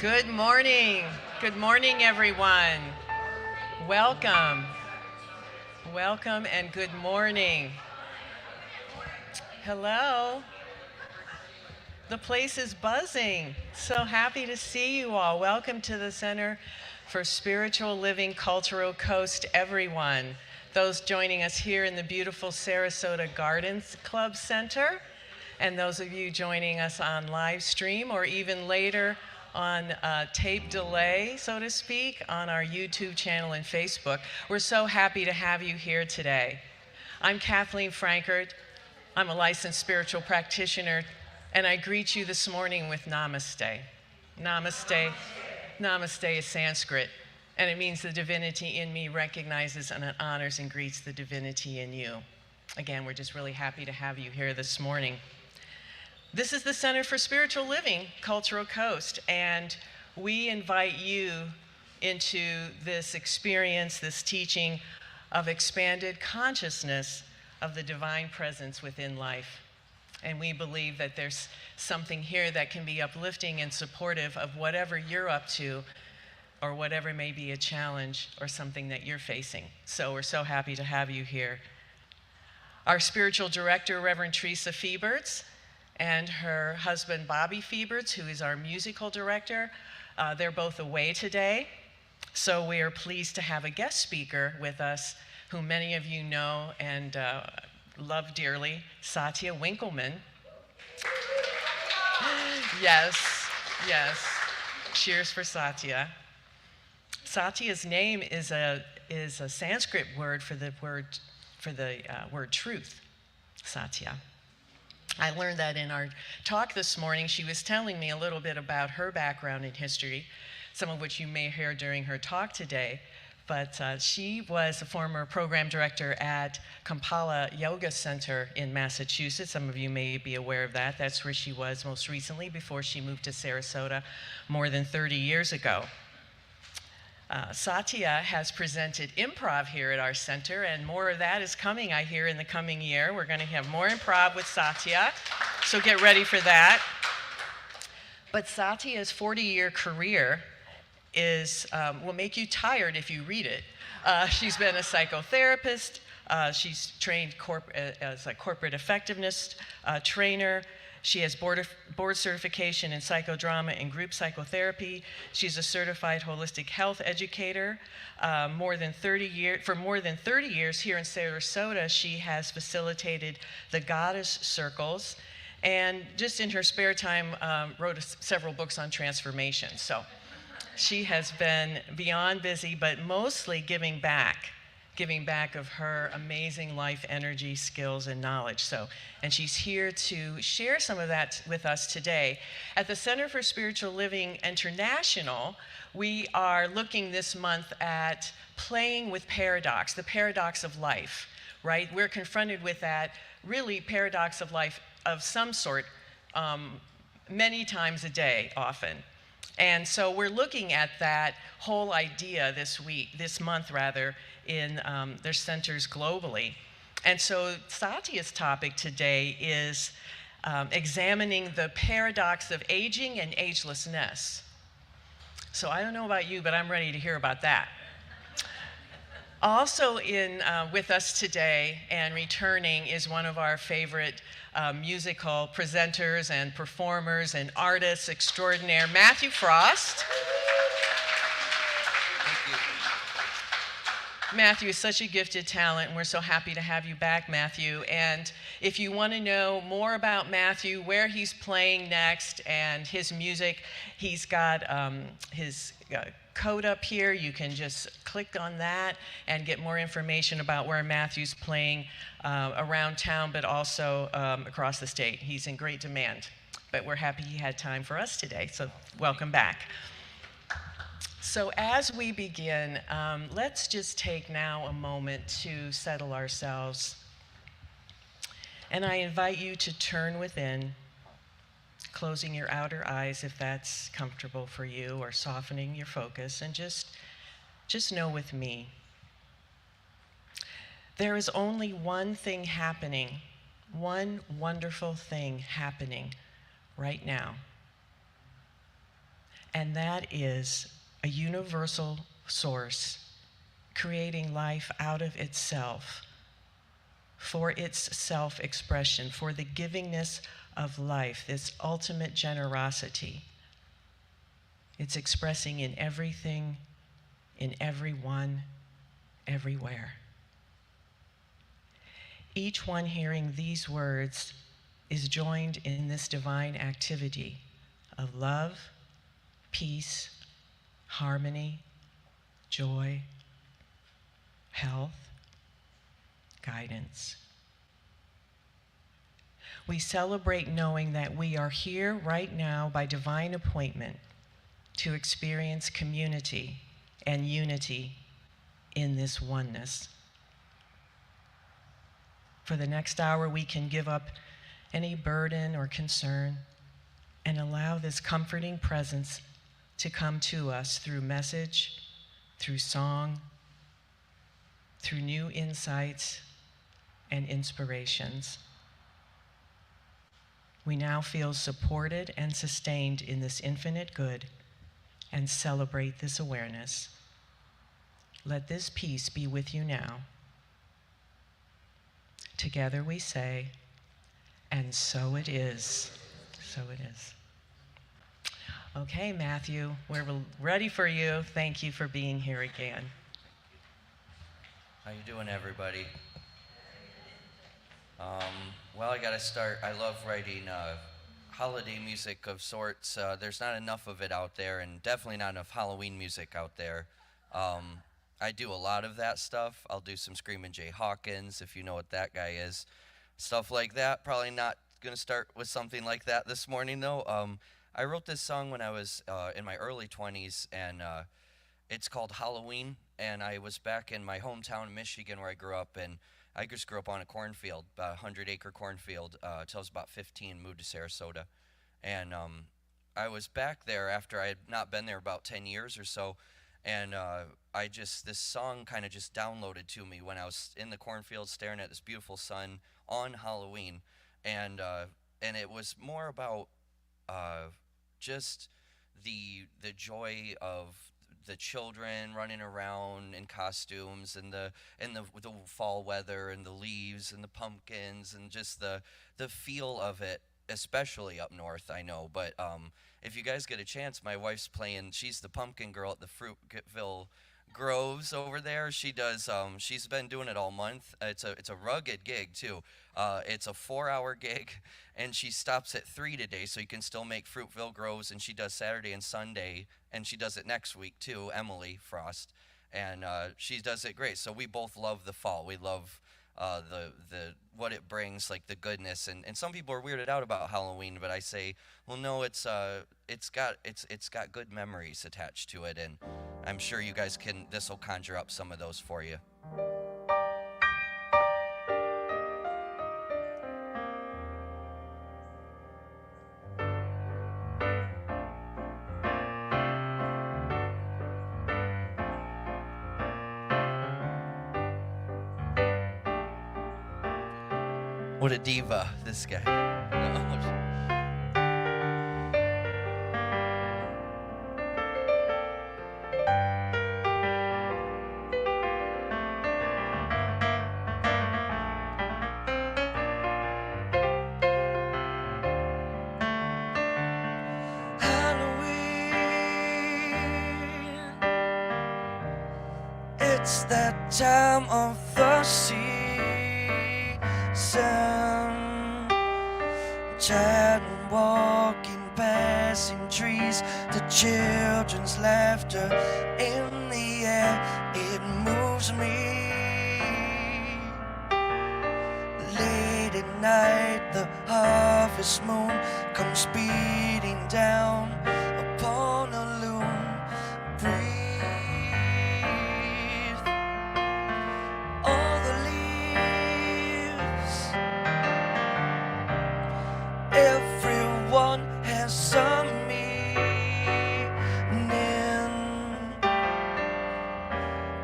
Good morning. Good morning, everyone. Welcome. Welcome and good morning. Hello. The place is buzzing. So happy to see you all. Welcome to the Center for Spiritual Living Cultural Coast, everyone. Those joining us here in the beautiful Sarasota Gardens Club Center, and those of you joining us on live stream or even later on tape delay, so to speak, on our YouTube channel and Facebook. We're so happy to have you here today. I'm Kathleen Frankert. I'm a licensed spiritual practitioner, and I greet you this morning with Namaste. Namaste. Namaste is Sanskrit, and it means the divinity in me recognizes and honors and greets the divinity in you. Again, we're just really happy to have you here this morning. This is the Center for Spiritual Living, Cultural Coast, and we invite you into this experience, this teaching of expanded consciousness of the divine presence within life. And we believe that there's something here that can be uplifting and supportive of whatever you're up to, or whatever may be a challenge or something that you're facing. So we're so happy to have you here. Our spiritual director, Reverend Teresa Fieberts, and her husband, Bobby Fieberts, who is our musical director. They're both away today. So we are pleased to have a guest speaker with us, who many of you know and love dearly, Satya Winkelman. Yes, yes. Cheers for Satya. Satya's name is a Sanskrit word for the word truth, Satya. I learned that in our talk this morning. She was telling me a little bit about her background in history, some of which you may hear during her talk today. But she was a former program director at Kampala Yoga Center in Massachusetts. Some of you may be aware of that. That's where she was most recently before she moved to Sarasota more than 30 years ago. Satya has presented improv here at our center, and more of that is coming, I hear, in the coming year. We're going to have more improv with Satya, so get ready for that. But Satya's 40-year career will make you tired if you read it. She's been a psychotherapist. She's trained as a corporate effectiveness trainer. She has board certification in psychodrama and group psychotherapy. She's a certified holistic health educator. For more than 30 years here in Sarasota, she has facilitated the Goddess Circles, and just in her spare time wrote several books on transformation. So she has been beyond busy, but mostly giving back of her amazing life energy, skills, and knowledge. And she's here to share some of that with us today. At the Center for Spiritual Living International, we are looking this month at playing with paradox, the paradox of life, right? We're confronted with that really paradox of life of some sort many times a day, often. And so we're looking at that whole idea this month, in their centers globally. And so Satya's topic today is examining the paradox of aging and agelessness. So I don't know about you, but I'm ready to hear about that. Also with us today and returning is one of our favorite musical presenters and performers and artists extraordinaire, Matthew Frost. Thank you. Matthew is such a gifted talent, and we're so happy to have you back, Matthew. And if you want to know more about Matthew, where he's playing next, and his music, he's got his code up here. You can just click on that and get more information about where Matthew's playing around town, but also across the state. He's in great demand, but we're happy he had time for us today, so welcome back. So as we begin, let's just take now a moment to settle ourselves. And I invite you to turn within, closing your outer eyes if that's comfortable for you, or softening your focus, and just know with me. There is only one thing happening, one wonderful thing happening right now. and that is a universal source creating life out of itself for its self-expression, for the givingness of life, this ultimate generosity. It's expressing in everything, in everyone, everywhere. Each one hearing these words is joined in this divine activity of love, peace, harmony, joy, health, guidance. We celebrate knowing that we are here right now by divine appointment to experience community and unity in this oneness. For the next hour, we can give up any burden or concern and allow this comforting presence to come to us through message, through song, through new insights and inspirations. We now feel supported and sustained in this infinite good and celebrate this awareness. Let this peace be with you now. Together we say, and so it is. So it is. Okay, Matthew, we're ready for you. Thank you for being here again. How you doing, everybody? Well, I gotta start. I love writing holiday music of sorts. There's not enough of it out there, and definitely not enough Halloween music out there. I do a lot of that stuff. I'll do some Screamin' Jay Hawkins, if you know what that guy is. Stuff like that. Probably not gonna start with something like that this morning, though. I wrote this song when I was in my early 20s, and it's called Halloween, and I was back in my hometown, Michigan, where I grew up, and I just grew up on a cornfield, about a 100-acre cornfield, till I was about 15, moved to Sarasota. And I was back there after I had not been there about 10 years or so, and this song kind of just downloaded to me when I was in the cornfield staring at this beautiful sun on Halloween. And it was more about just the joy of the children running around in costumes, and the fall weather, and the leaves, and the pumpkins, and just the feel of it, especially up north, I know. But if you guys get a chance, my wife's playing. She's the pumpkin girl at the Fruitville Groves over there. She does. She's been doing it all month. It's a rugged gig too. It's a 4-hour gig, and she stops at 3 today, so you can still make Fruitville Groves. And she does Saturday and Sunday, and she does it next week too. Emily Frost, and she does it great. So we both love the fall. We love the what it brings, like the goodness. And some people are weirded out about Halloween, but I say, well, no, it's got good memories attached to it, and I'm sure you guys can. This will conjure up some of those for you. What a diva, this guy. Halloween, it's that time of the season. Chatting, walking, passing trees, the children's laughter in the air, it moves me. Late at night, the harvest moon comes speeding down upon a loom. Breathe all the leaves. Everyone has some meaning.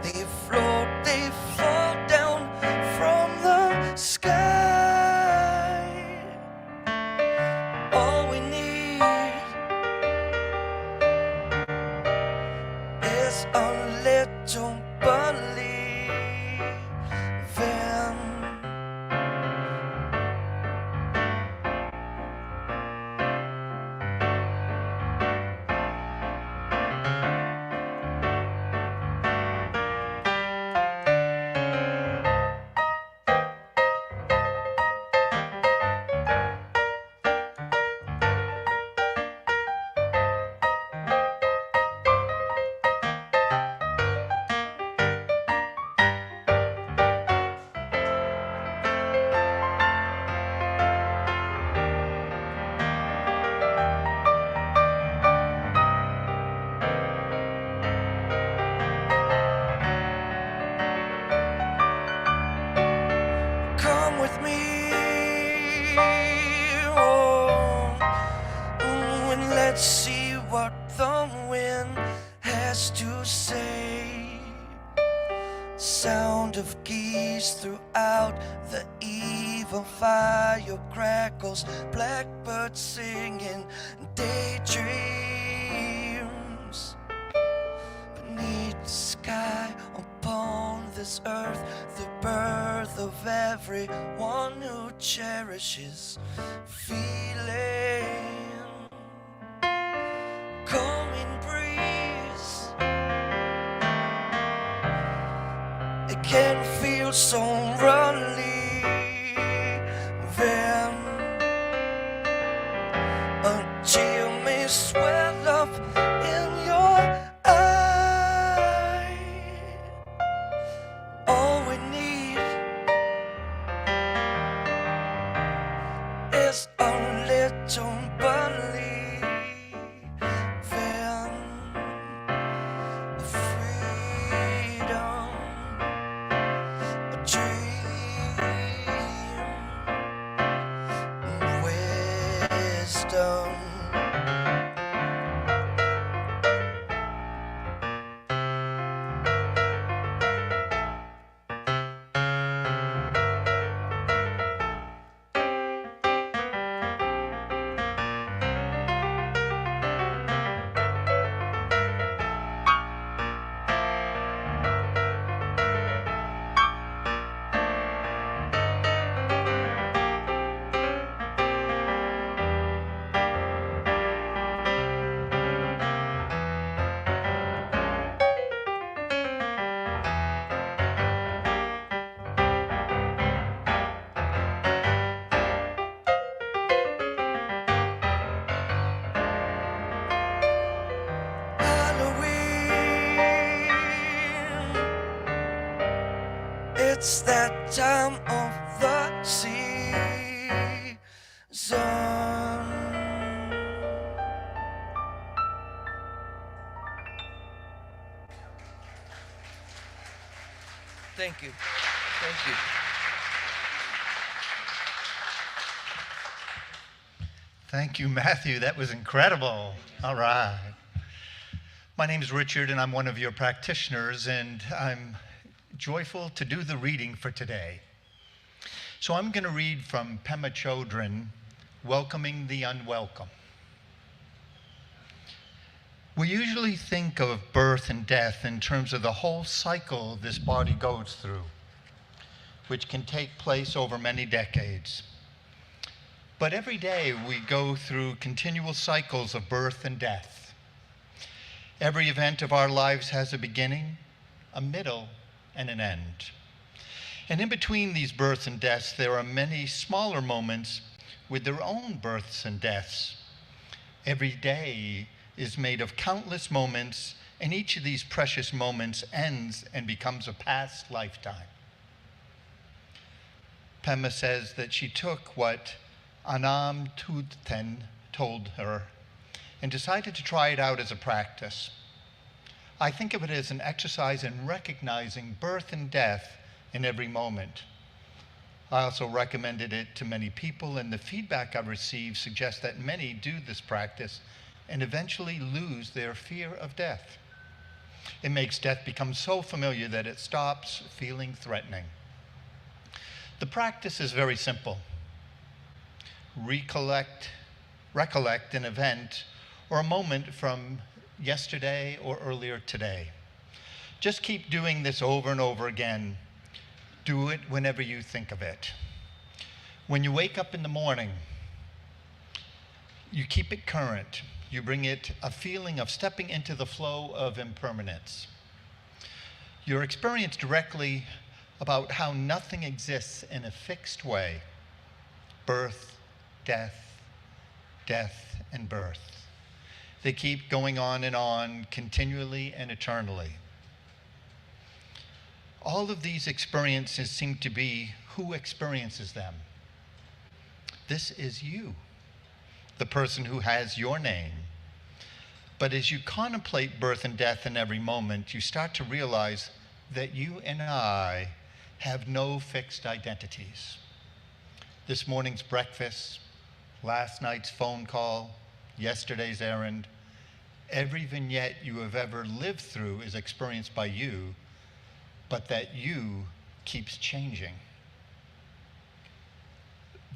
They float down from the sky. All we need is a little believing. Come with me, oh, and let's see what the wind has to say. Sound of geese throughout the eve, of fire crackles, blackbirds singing, daydreams. Beneath the sky, upon this earth, the birth of everyone who cherishes feeling. Coming breeze, it can feel so relieving. A chill may swell up in your eye. All we need is a little believing, freedom, a dream, wisdom. It's that time of the season. Thank you. Thank you. Thank you, Matthew. That was incredible. All right. My name is Richard, and I'm one of your practitioners, and I'm joyful to do the reading for today. So I'm going to read from Pema Chodron, Welcoming the Unwelcome. We usually think of birth and death in terms of the whole cycle this body goes through, which can take place over many decades. But every day we go through continual cycles of birth and death. Every event of our lives has a beginning, a middle, and an end. And in between these births and deaths, there are many smaller moments with their own births and deaths. Every day is made of countless moments, and each of these precious moments ends and becomes a past lifetime. Pema says that she took what Anam Tudten told her and decided to try it out as a practice. I think of it as an exercise in recognizing birth and death in every moment. I also recommended it to many people, and the feedback I've received suggests that many do this practice and eventually lose their fear of death. It makes death become so familiar that it stops feeling threatening. The practice is very simple. Recollect an event or a moment from yesterday or earlier today. Just keep doing this over and over again. Do it whenever you think of it. When you wake up in the morning, you keep it current. You bring it a feeling of stepping into the flow of impermanence. Your experience directly about how nothing exists in a fixed way. Birth, death, death, and birth. They keep going on, continually and eternally. All of these experiences seem to be who experiences them. This is you, the person who has your name. But as you contemplate birth and death in every moment, you start to realize that you and I have no fixed identities. This morning's breakfast, last night's phone call, yesterday's errand, every vignette you have ever lived through is experienced by you, but that you keeps changing.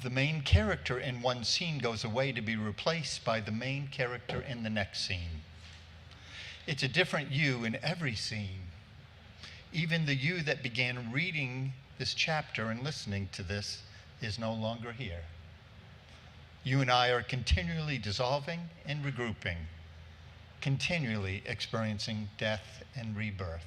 The main character in one scene goes away to be replaced by the main character in the next scene. It's a different you in every scene. Even the you that began reading this chapter and listening to this is no longer here. You and I are continually dissolving and regrouping, continually experiencing death and rebirth.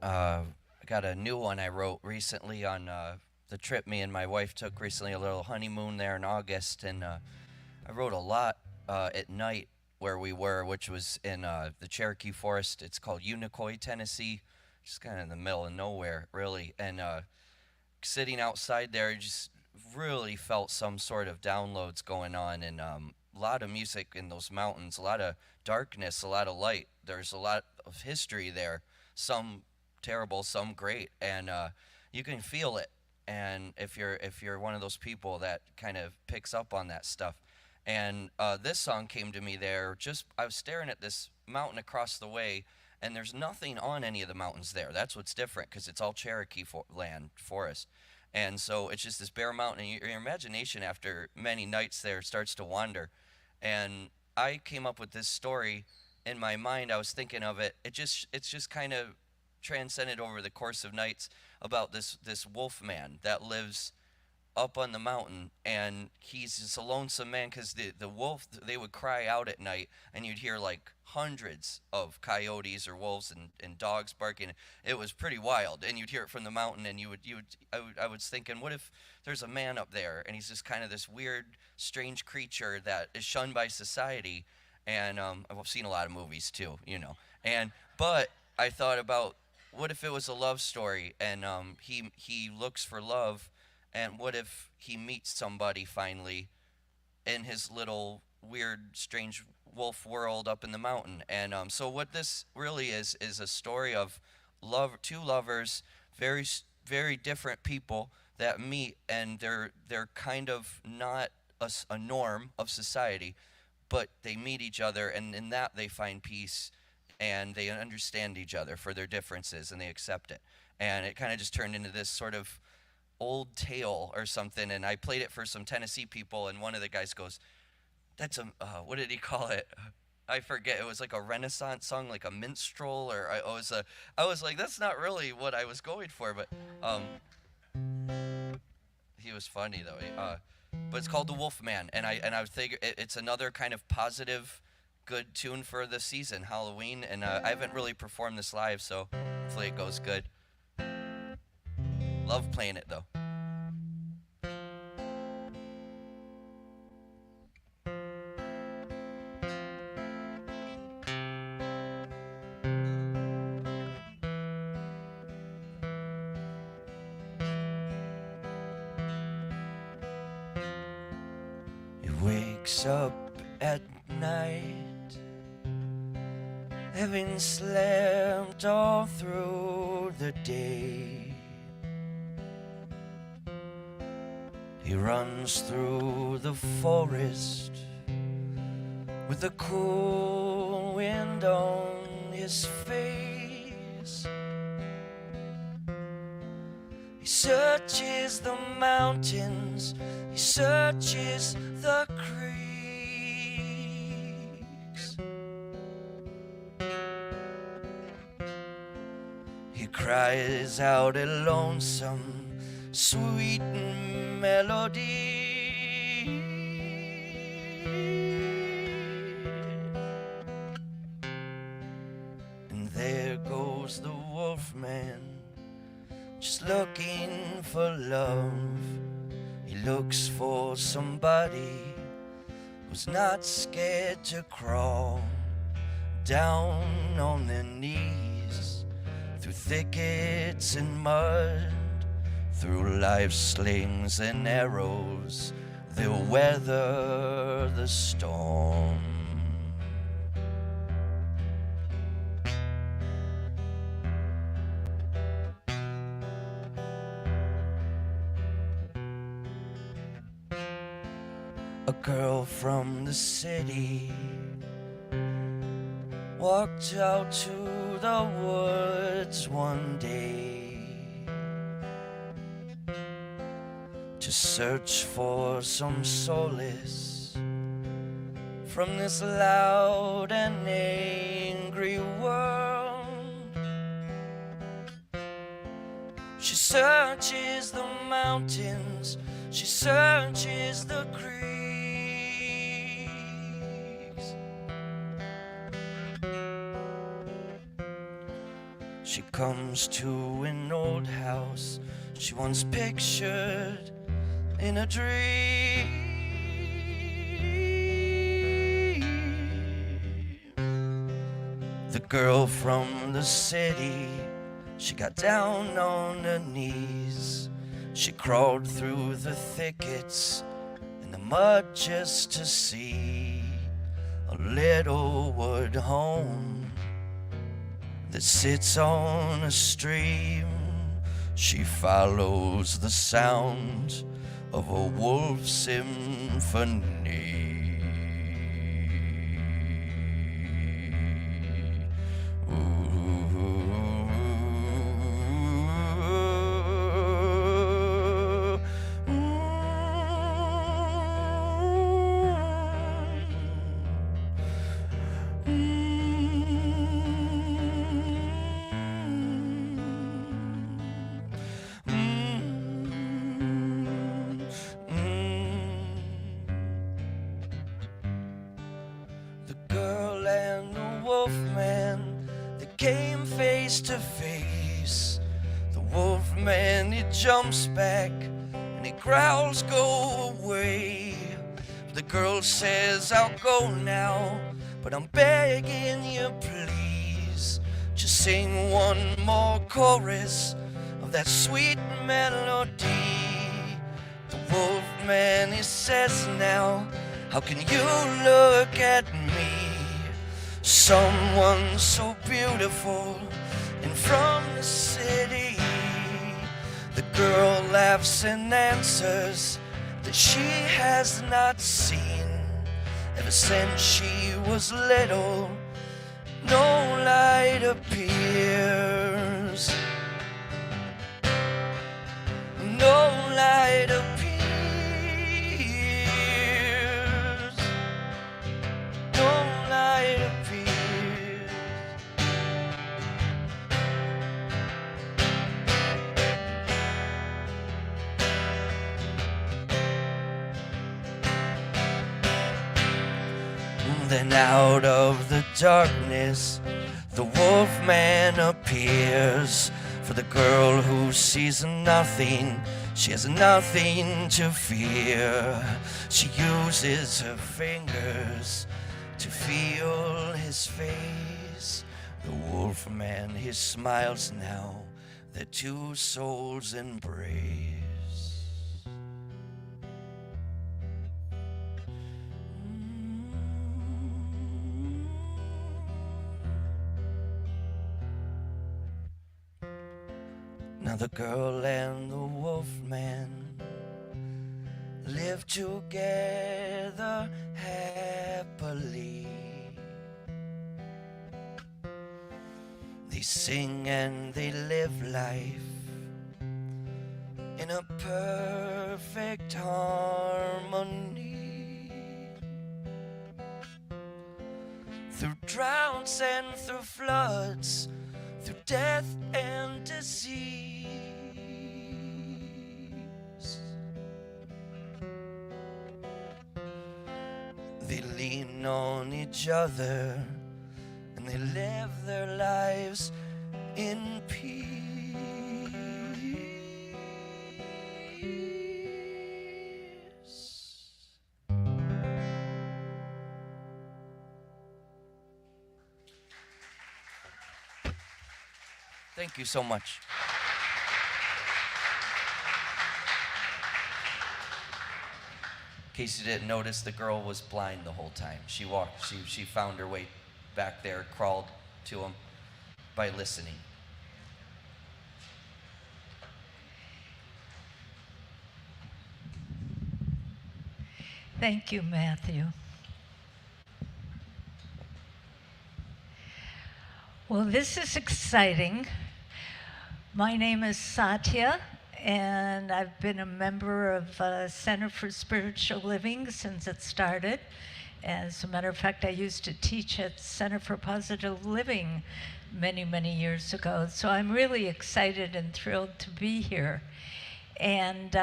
I got a new one I wrote recently on the trip me and my wife took recently, a little honeymoon there in August, and I wrote a lot at night where we were, which was in the Cherokee Forest. It's called Unicoi, Tennessee, just kind of in the middle of nowhere, really. And sitting outside there, just really felt some sort of downloads going on, and a lot of music in those mountains, a lot of darkness, a lot of light. There's a lot of history there, some terrible, some great, and you can feel it. And if you're one of those people that kind of picks up on that stuff, and this song came to me there. I was staring at this mountain across the way, and there's nothing on any of the mountains there. That's what's different, because it's all Cherokee land forest, and so it's just this bare mountain. And your imagination, after many nights there, starts to wander. And I came up with this story in my mind. I was thinking of it. It's just kind of transcended over the course of nights about this wolf man that lives up on the mountain, and he's just a lonesome man, because the wolf, they would cry out at night, and you'd hear like hundreds of coyotes or wolves and dogs barking. It was pretty wild, and you'd hear it from the mountain, and I was thinking, what if there's a man up there, and he's just kind of this weird, strange creature that is shunned by society. And I've seen a lot of movies too, but I thought about, what if it was a love story, and he looks for love, and what if he meets somebody finally in his little weird, strange wolf world up in the mountain. And so what this really is a story of two lovers, very, very different people that meet, and they're kind of not a norm of society, but they meet each other, and in that they find peace, and they understand each other for their differences, and they accept it. And it kind of just turned into this sort of old tale or something, and I played it for some Tennessee people, and one of the guys goes, that's a, what did he call it? I forget. It was like a Renaissance song, like a minstrel, or I was like, that's not really what I was going for, but he was funny though. But it's called The Wolf Man, and I would think it's another kind of positive, good tune for the season, Halloween, and I haven't really performed this live, so hopefully it goes good. Love playing it though. He wakes up at night, having slept all through the day. He runs through the forest with the cool wind on his face. He searches the mountains, he searches the creeks. He cries out a lonesome, sweet melody. And there goes the wolfman, just looking for love. He looks for somebody who's not scared to crawl down on their knees through thickets and mud, through life's slings and arrows. They'll weather the storm. A girl from the city walked out to the woods one day to search for some solace from this loud and angry world. She searches the mountains, she searches the creeks. She comes to an old house she once pictured in a dream. The girl from the city, she got down on her knees. She crawled through the thickets in the mud just to see a little wood home that sits on a stream. She follows the sound of a wolf symphony. Came face to face. The wolfman, he jumps back and he growls, "Go away." The girl says, "I'll go now, but I'm begging you, please, just sing one more chorus of that sweet melody." The wolfman, he says, "Now, how can you look at me, someone so beautiful and from the city?" The girl laughs and answers that she has not seen, ever since she was little, no light appears. No light appears. No light appears. Then out of the darkness, the wolfman appears. For the girl who sees nothing, she has nothing to fear. She uses her fingers to feel his face. The wolfman, he smiles now, their two souls embrace. Now the girl and the wolfman, live together happily. They sing and they live life in a perfect harmony. Through droughts and through floods, through death and disease, they lean on each other and they live their lives in peace. Thank you so much. In case you didn't notice, the girl was blind the whole time. She found her way back there, crawled to him by listening. Thank you, Matthew. Well, this is exciting. My name is Satya, and I've been a member of Center for Spiritual Living since it started. As a matter of fact, I used to teach at Center for Positive Living many, many years ago. So I'm really excited and thrilled to be here. And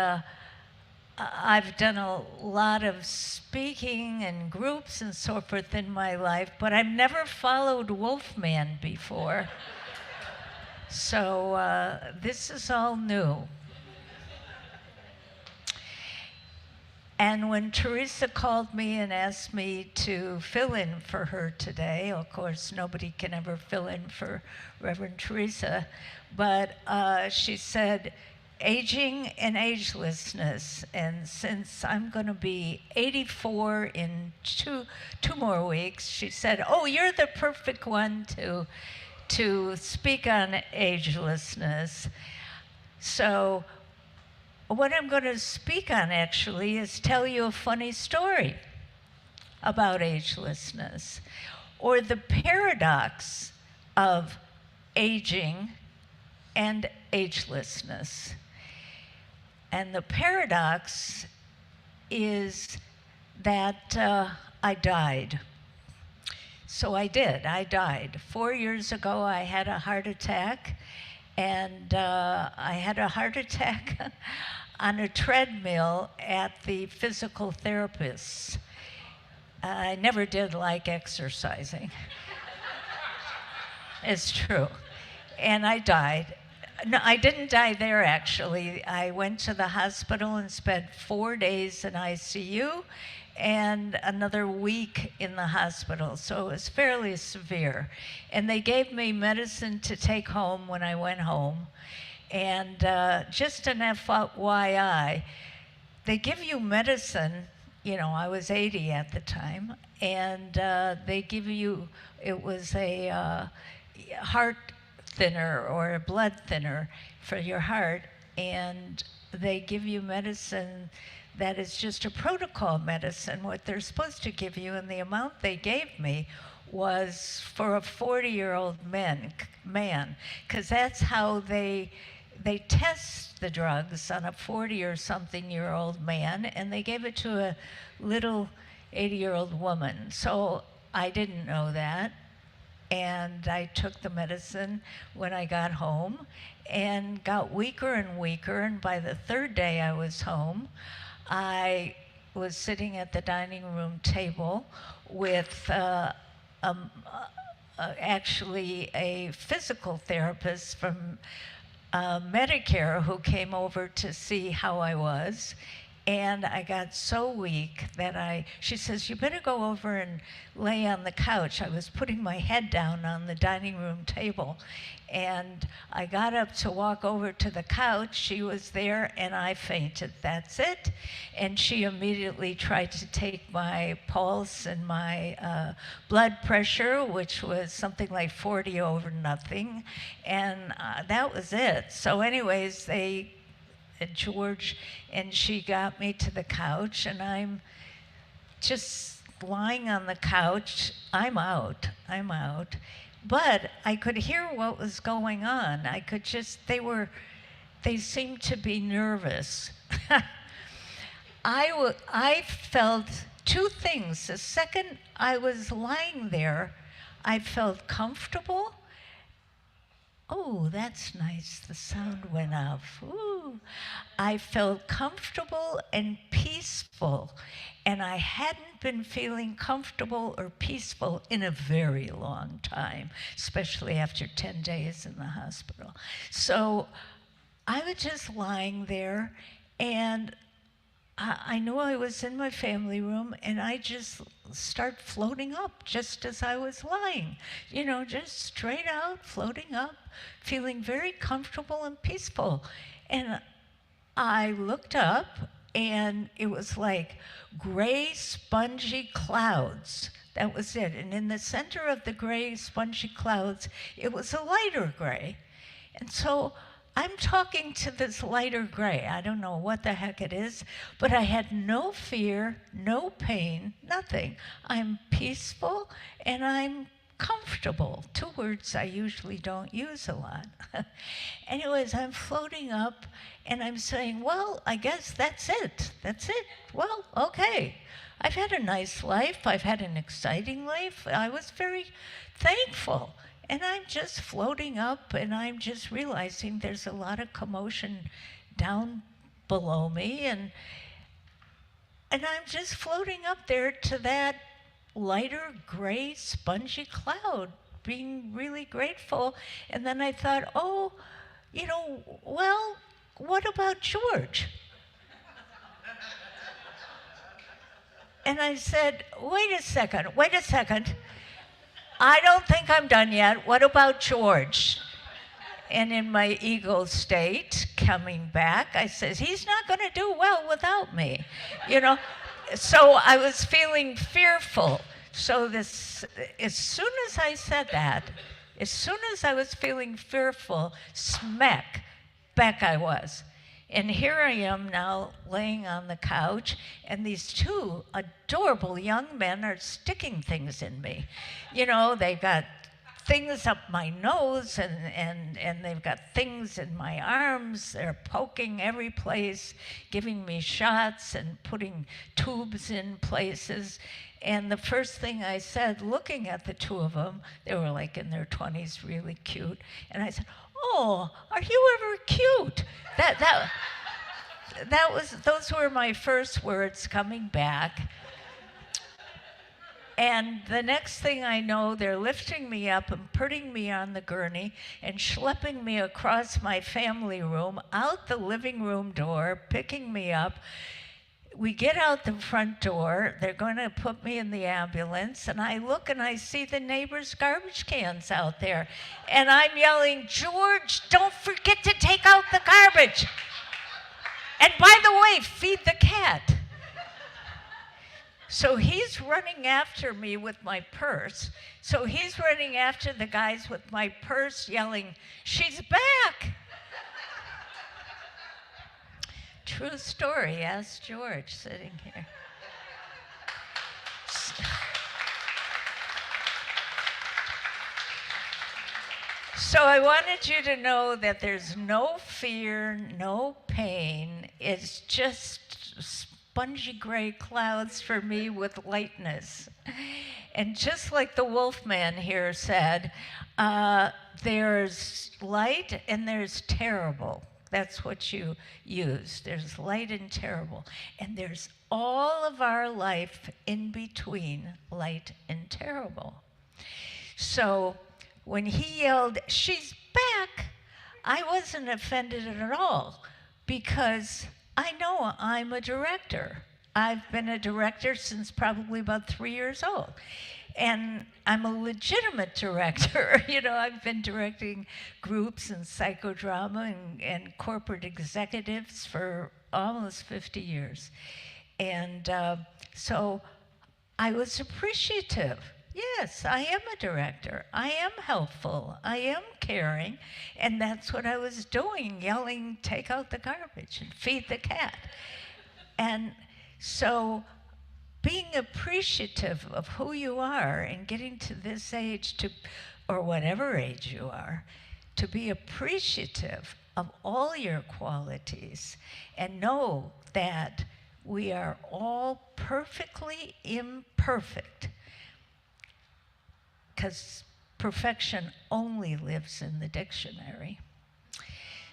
I've done a lot of speaking and groups and so forth in my life, but I've never followed Wolfman before. So this is all new. And when Teresa called me and asked me to fill in for her today, of course, nobody can ever fill in for Reverend Teresa, but she said, aging and agelessness. And since I'm going to be 84 in two more weeks, she said, oh, you're the perfect one to speak on agelessness. So what I'm going to speak on actually is tell you a funny story about agelessness, or the paradox of aging and agelessness. And the paradox is that I died. So I did. I died. 4 years ago, I had a heart attack, and I had a heart attack on a treadmill at the physical therapist's. I never did like exercising. It's true. And I died. No, I didn't die there, actually. I went to the hospital and spent 4 days in ICU and another week in the hospital, so it was fairly severe. And they gave me medicine to take home when I went home. And just an FYI, they give you medicine, you know, I was 80 at the time, and they give you, it was a heart thinner or a blood thinner for your heart, and they give you medicine that is just a protocol medicine, what they're supposed to give you, and the amount they gave me was for a 40-year-old man, because that's how they test the drugs on a 40 or something year old man, and they gave it to a little 80-year-old woman. So I didn't know that. And I took the medicine when I got home and got weaker and weaker. And by the third day I was home, I was sitting at the dining room table with actually a physical therapist from Medicare who came over to see how I was. And I got so weak that she says, you better go over and lay on the couch. I was putting my head down on the dining room table. And I got up to walk over to the couch. She was there, and I fainted. That's it. And she immediately tried to take my pulse and my blood pressure, which was something like 40 over nothing. And that was it. So anyways, they George, and she got me to the couch, and I'm just lying on the couch. I'm out. But I could hear what was going on. They seemed to be nervous. I felt two things. The second I was lying there, I felt comfortable. Oh, that's nice. The sound went off. Ooh. I felt comfortable and peaceful. And I hadn't been feeling comfortable or peaceful in a very long time, especially after 10 days in the hospital. So I was just lying there, and I knew I was in my family room, and I just started floating up just as I was lying. Just straight out, floating up, feeling very comfortable and peaceful. And I looked up, and it was like gray, spongy clouds. That was it. And in the center of the gray, spongy clouds, it was a lighter gray. And so I'm talking to this lighter gray. I don't know what the heck it is, but I had no fear, no pain, nothing. I'm peaceful and I'm comfortable. Two words I usually don't use a lot. Anyways, I'm floating up and I'm saying, well, I guess that's it. Well, okay. I've had a nice life. I've had an exciting life. I was very thankful. And I'm just floating up, and I'm just realizing there's a lot of commotion down below me, and I'm just floating up there to that lighter gray spongy cloud, being really grateful. And then I thought, well, what about George? And I said, wait a second. I don't think I'm done yet. What about George? And in my ego state, coming back, I says, he's not going to do well without me, So I was feeling fearful. So as soon as I said that, as soon as I was feeling fearful, smack, back I was. And here I am now laying on the couch, and these two adorable young men are sticking things in me. They've got things up my nose, and they've got things in my arms. They're poking every place, giving me shots and putting tubes in places. And the first thing I said, looking at the two of them, they were like in their 20s, really cute. And I said, oh, are you ever cute? Those were my first words coming back. And the next thing I know, they're lifting me up and putting me on the gurney and schlepping me across my family room, out the living room door, picking me up. We get out the front door. They're going to put me in the ambulance, and I look and I see the neighbors' garbage cans out there. And I'm yelling, George, don't forget to take out the garbage. And by the way, feed the cat. So he's running after me with my purse. So he's running after the guys with my purse, yelling, she's back. True story. Ask George, sitting here. So I wanted you to know that there's no fear, no pain. It's just spongy gray clouds for me with lightness. And just like the Wolfman here said, there's light and there's terrible. That's what you use. There's light and terrible. And there's all of our life in between light and terrible. So when he yelled, she's back, I wasn't offended at all, because I know I'm a director. I've been a director since probably about 3 years old. And I'm a legitimate director. I've been directing groups and psychodrama and corporate executives for almost 50 years. And so I was appreciative. Yes, I am a director. I am helpful. I am caring. And that's what I was doing, yelling, take out the garbage and feed the cat. And so being appreciative of who you are and getting to this age to, or whatever age you are, to be appreciative of all your qualities and know that we are all perfectly imperfect, because perfection only lives in the dictionary.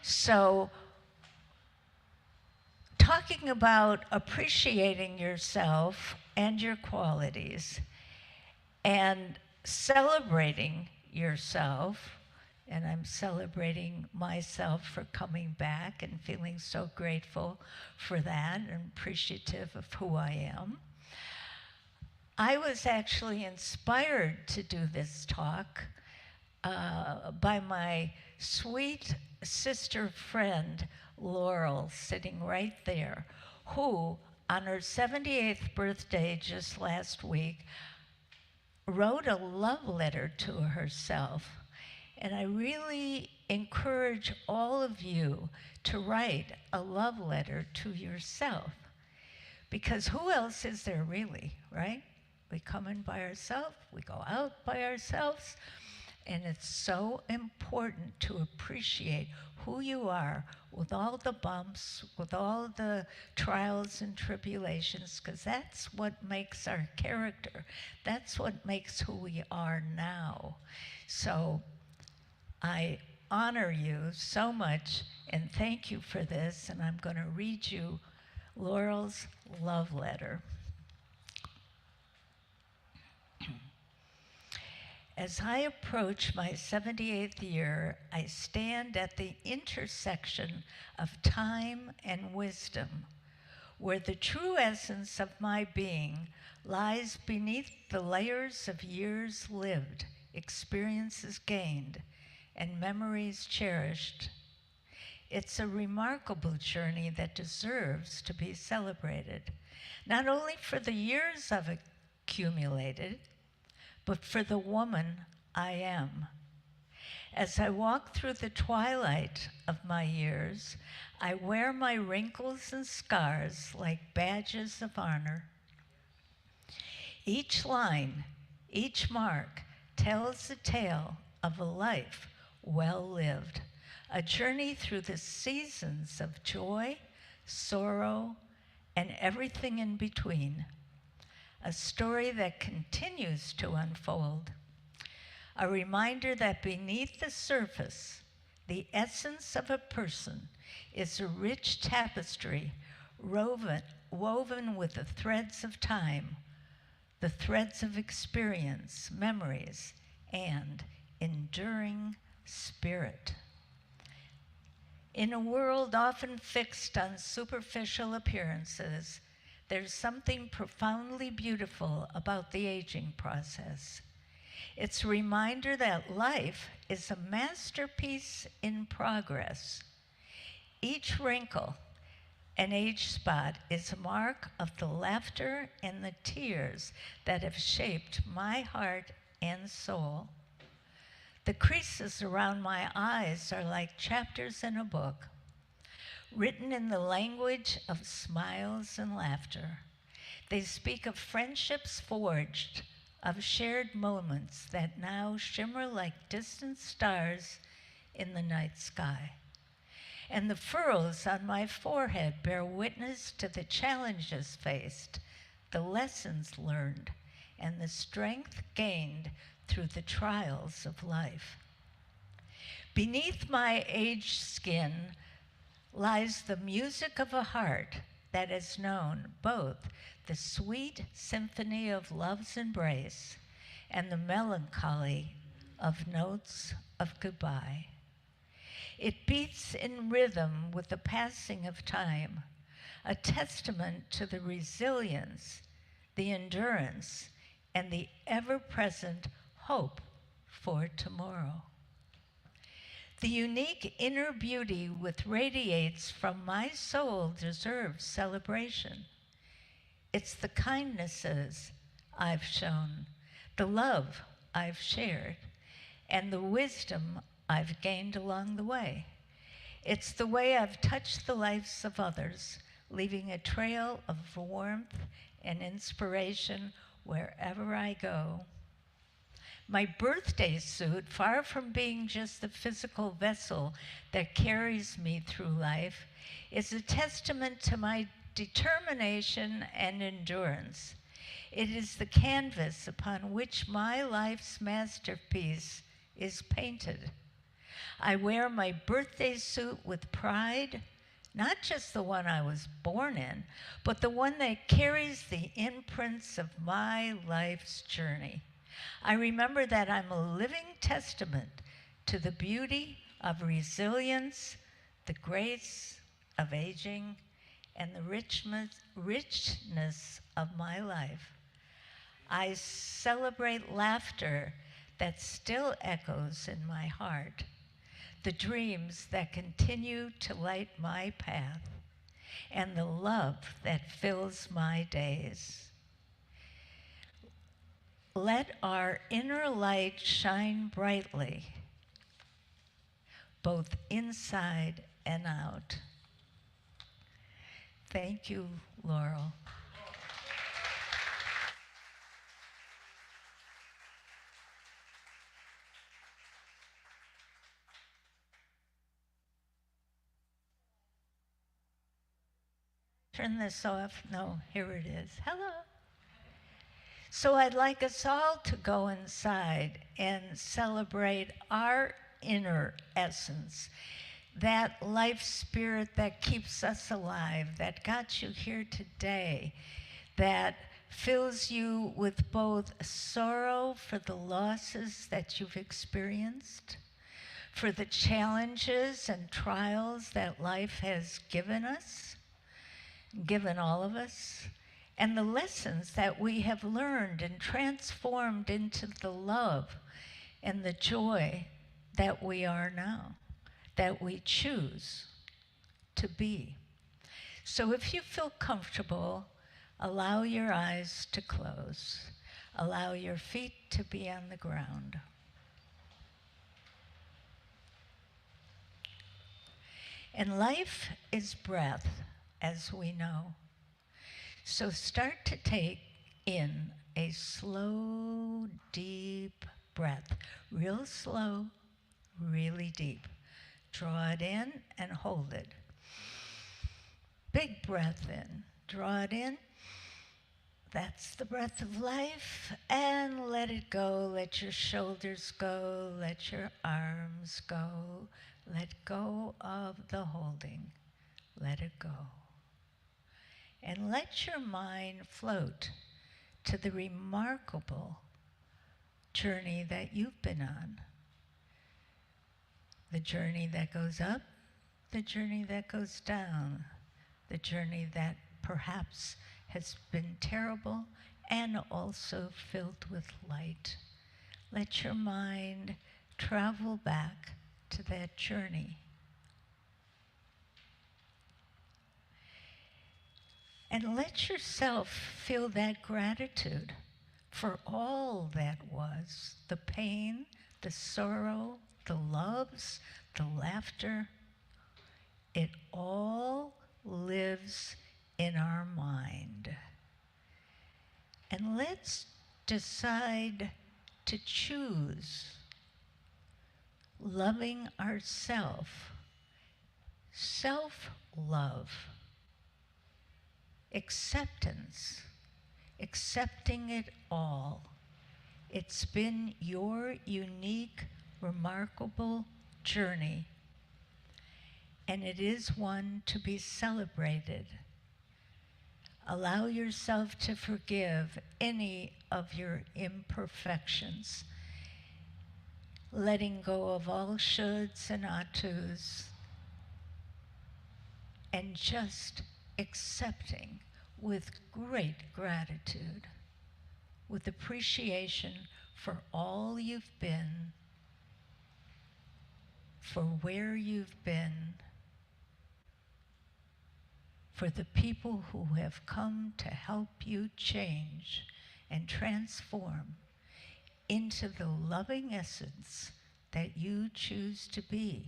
So, talking about appreciating yourself and your qualities and celebrating yourself, and I'm celebrating myself for coming back and feeling so grateful for that and appreciative of who I am. I was actually inspired to do this talk by my sweet sister friend, Laurel, sitting right there, who, on her 78th birthday just last week, wrote a love letter to herself. And I really encourage all of you to write a love letter to yourself. Because who else is there really, right? We come in by ourselves, we go out by ourselves, and it's so important to appreciate who you are with all the bumps, with all the trials and tribulations, because that's what makes our character. That's what makes who we are now. So I honor you so much and thank you for this, and I'm going to read you Laurel's love letter. As I approach my 78th year, I stand at the intersection of time and wisdom, where the true essence of my being lies beneath the layers of years lived, experiences gained, and memories cherished. It's a remarkable journey that deserves to be celebrated, not only for the years I've accumulated, but for the woman I am. As I walk through the twilight of my years, I wear my wrinkles and scars like badges of honor. Each line, each mark tells the tale of a life well lived, a journey through the seasons of joy, sorrow, and everything in between. A story that continues to unfold. A reminder that beneath the surface, the essence of a person is a rich tapestry woven with the threads of time, the threads of experience, memories, and enduring spirit. In a world often fixed on superficial appearances, there's something profoundly beautiful about the aging process. It's a reminder that life is a masterpiece in progress. Each wrinkle and age spot is a mark of the laughter and the tears that have shaped my heart and soul. The creases around my eyes are like chapters in a book, written in the language of smiles and laughter. They speak of friendships forged, of shared moments that now shimmer like distant stars in the night sky. And the furrows on my forehead bear witness to the challenges faced, the lessons learned, and the strength gained through the trials of life. Beneath my aged skin lies the music of a heart that has known both the sweet symphony of love's embrace and the melancholy of notes of goodbye. It beats in rhythm with the passing of time, a testament to the resilience, the endurance, and the ever-present hope for tomorrow. The unique inner beauty which radiates from my soul deserves celebration. It's the kindnesses I've shown, the love I've shared, and the wisdom I've gained along the way. It's the way I've touched the lives of others, leaving a trail of warmth and inspiration wherever I go. My birthday suit, far from being just a physical vessel that carries me through life, is a testament to my determination and endurance. It is the canvas upon which my life's masterpiece is painted. I wear my birthday suit with pride, not just the one I was born in, but the one that carries the imprints of my life's journey. I remember that I'm a living testament to the beauty of resilience, the grace of aging, and the richness of my life. I celebrate laughter that still echoes in my heart, the dreams that continue to light my path, and the love that fills my days. Let our inner light shine brightly, both inside and out. Thank you, Laurel. Turn this off. No, here it is. Hello. So I'd like us all to go inside and celebrate our inner essence, that life spirit that keeps us alive, that got you here today, that fills you with both sorrow for the losses that you've experienced, for the challenges and trials that life has given us, given all of us, and the lessons that we have learned and transformed into the love and the joy that we are now, that we choose to be. So if you feel comfortable, allow your eyes to close. Allow your feet to be on the ground. And life is breath, as we know. So start to take in a slow, deep breath. Real slow, really deep. Draw it in and hold it. Big breath in. Draw it in. That's the breath of life. And let it go. Let your shoulders go. Let your arms go. Let go of the holding. Let it go. And let your mind float to the remarkable journey that you've been on. The journey that goes up, the journey that goes down, the journey that perhaps has been terrible and also filled with light. Let your mind travel back to that journey. And let yourself feel that gratitude for all that was, the pain, the sorrow, the loves, the laughter. It all lives in our mind. And let's decide to choose loving ourselves, self-love, acceptance, accepting it all. It's been your unique, remarkable journey, and it is one to be celebrated. Allow yourself to forgive any of your imperfections, letting go of all shoulds and oughtos, and just accepting with great gratitude, with appreciation for all you've been, for where you've been, for the people who have come to help you change and transform into the loving essence that you choose to be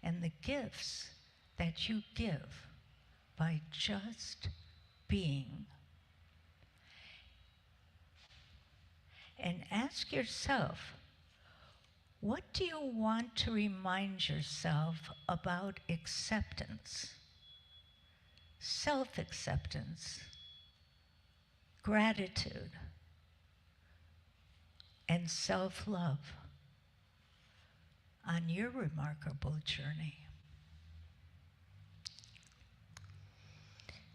and the gifts that you give by just being. And ask yourself, what do you want to remind yourself about acceptance, self-acceptance, gratitude, and self-love on your remarkable journey?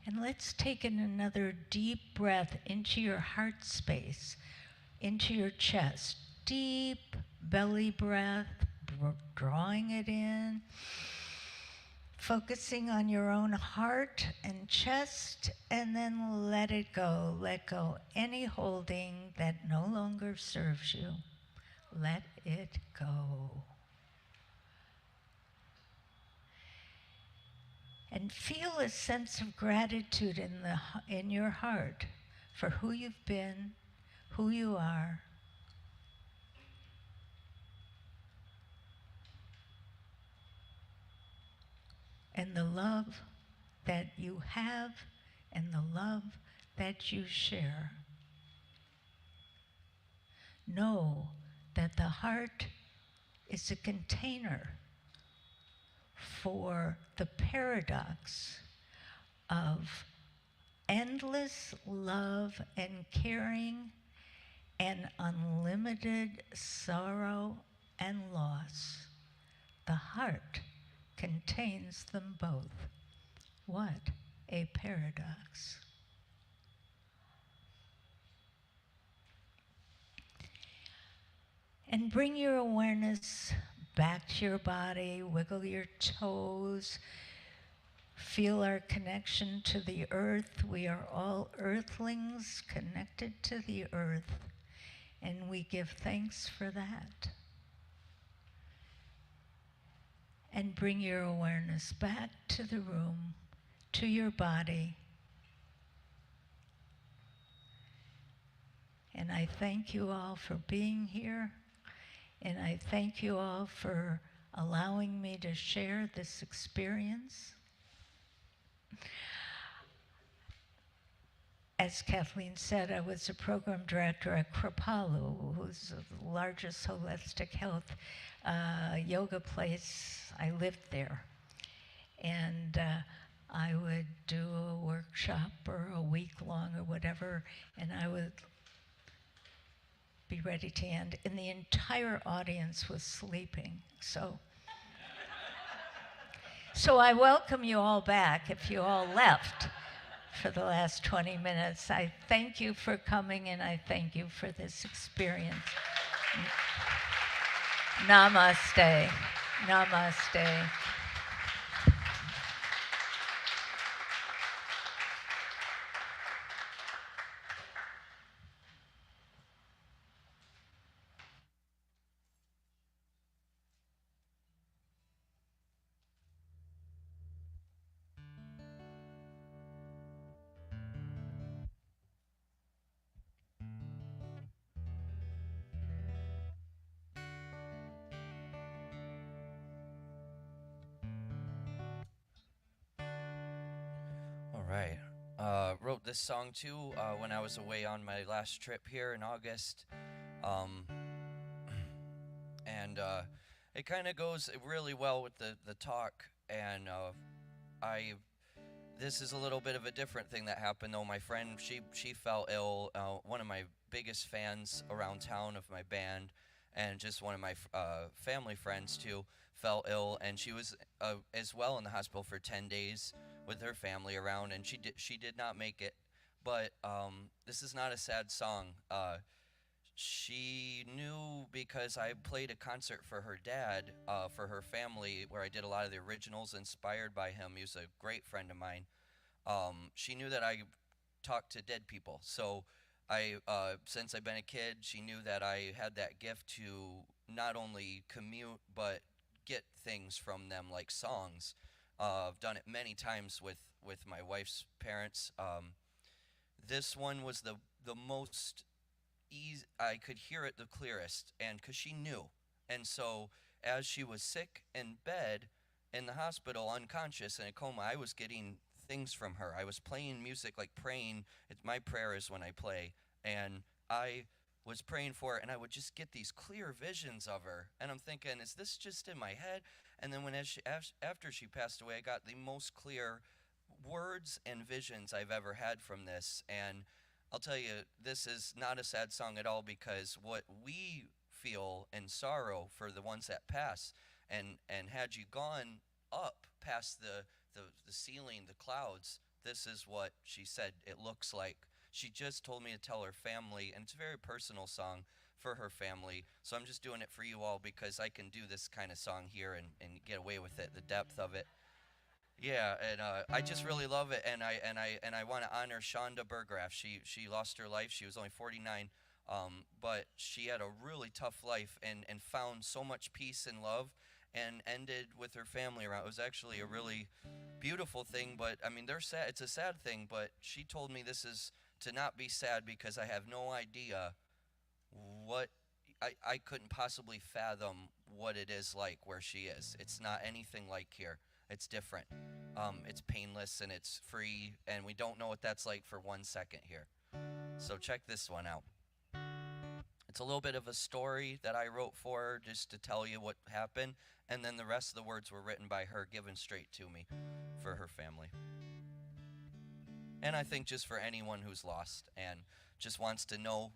And let's take in another deep breath into your heart space, into your chest. Deep belly breath, drawing it in, focusing on your own heart and chest, and then let it go. Let go any holding that no longer serves you. Let it go. And feel a sense of gratitude in your heart for who you've been, who you are. And the love that you have and the love that you share. Know that the heart is a container for the paradox of endless love and caring and unlimited sorrow and loss. The heart contains them both. What a paradox. And bring your awareness back to your body, wiggle your toes, feel our connection to the earth. We are all earthlings connected to the earth, and we give thanks for that. And bring your awareness back to the room, to your body. And I thank you all for being here. And I thank you all for allowing me to share this experience. As Kathleen said, I was a program director at Kripalu, who's the largest holistic health yoga place. I lived there. And I would do a workshop or a week long or whatever, and I would be ready to end. And the entire audience was sleeping. So I welcome you all back if you all left for the last 20 minutes. I thank you for coming, and I thank you for this experience. Namaste. Namaste. All right. Wrote this song too when I was away on my last trip here in August. And it kind of goes really well with the talk. And this is a little bit of a different thing that happened though. My friend, she fell ill. One of my biggest fans around town of my band, and just one of my family friends too, fell ill, and she was as well in the hospital for 10 days with her family around, and she did not make it. But this is not a sad song. She knew because I played a concert for her dad, for her family, where I did a lot of the originals inspired by him. He was a great friend of mine. She knew that I talked to dead people. So since I've been a kid, she knew that I had that gift to not only commute, but get things from them like songs. I've done it many times with my wife's parents. This one was the most I could hear it the clearest, and because she knew. And so as she was sick in bed in the hospital, unconscious in a coma, I was getting things from her. I was playing music, like praying. My prayer is when I play, and I was praying for her, and I would just get these clear visions of her, and I'm thinking, is this just in my head? And then after she passed away, I got the most clear words and visions I've ever had from this. And I'll tell you, this is not a sad song at all, because what we feel in sorrow for the ones that pass, and had you gone up past the ceiling, the clouds, this is what she said it looks like. She just told me to tell her family, and it's a very personal song for her family. So I'm just doing it for you all because I can do this kind of song here and get away with it, the depth of it. Yeah, and I just really love it, and I want to honor Shonda Burgraff. She lost her life. She was only 49, but she had a really tough life and found so much peace and love, and ended with her family around. It was actually a really beautiful thing, but I mean, they're sad. It's a sad thing, but she told me this is to not be sad because I have no idea what I couldn't possibly fathom what it is like where she is. It's not anything like here. It's different. It's painless and it's free, and we don't know what that's like for 1 second here. So check this one out. It's a little bit of a story that I wrote for her just to tell you what happened, and then the rest of the words were written by her, given straight to me for her family. And I think just for anyone who's lost and just wants to know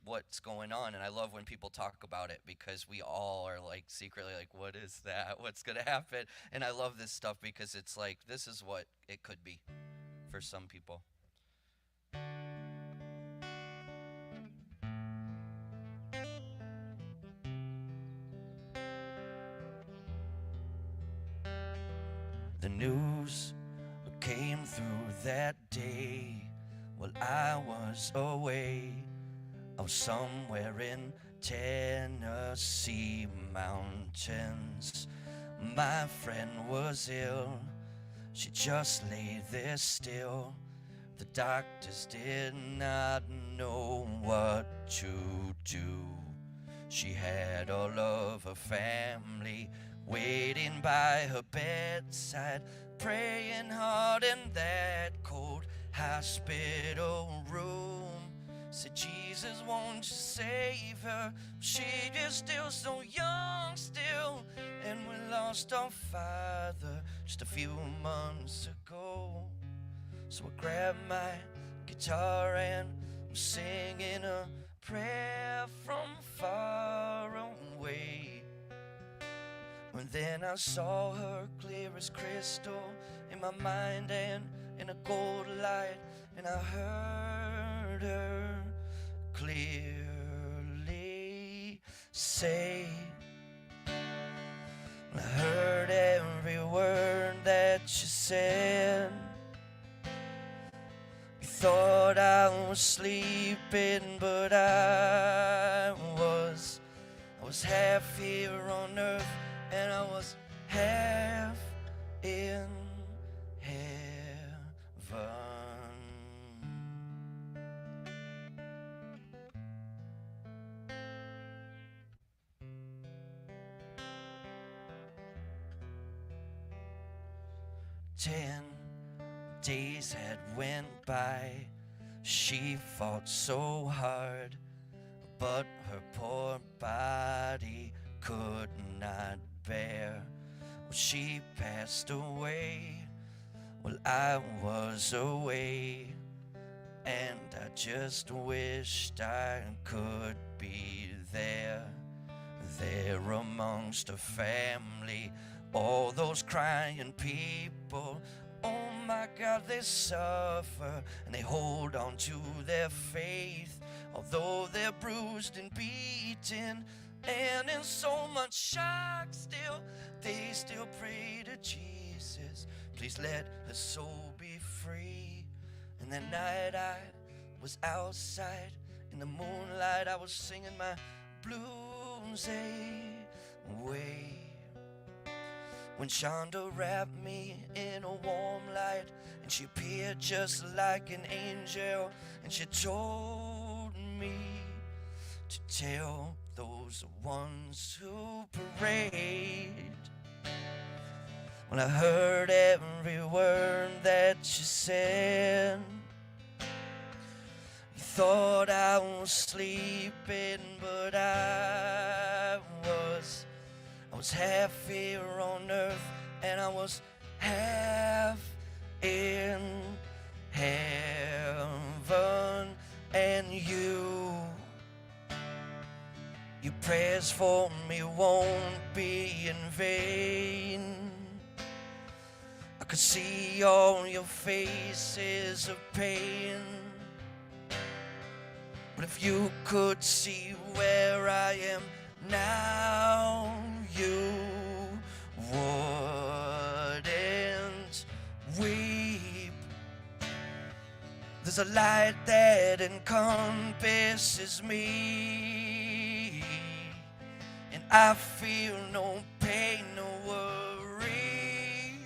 what's going on. And I love when people talk about it, because we all are like secretly like, what is that? What's going to happen? And I love this stuff because it's like, this is what it could be for some people. The news came through that day while I was away. I was somewhere in Tennessee mountains. My friend was ill. She just lay there still. The doctors did not know what to do. She had all of her family waiting by her bedside, praying hard in that cold hospital room. Said, Jesus, won't you save her? She is still so young still, and we lost our father just a few months ago. So I grabbed my guitar and I'm singing a prayer from far away. And then I saw her clear as crystal in my mind and in a gold light, and I heard her clearly say, I heard every word that she said. You thought I was sleeping, but I was half here on earth, and I was half in heaven. 10 days had went by. She fought so hard, but her poor body could not bear. Well, she passed away while I was away, and I just wished I could be there amongst her family, all those crying people. Oh my God, they suffer and they hold on to their faith, although they're bruised and beaten and in so much shock still. They still pray to Jesus, please let her soul be free. And that night I was outside in the moonlight, I was singing my blues away, when Shonda wrapped me in a warm light, and she appeared just like an angel, and she told me me to tell those ones who parade. When I heard every word that you said, you thought I was sleeping, but I was half here on earth, and I was half in heaven. And your prayers for me won't be in vain. I could see all your faces of pain, but if you could see where I am now, you wouldn't weep. There's a light that encompasses me, and I feel no pain, no worry.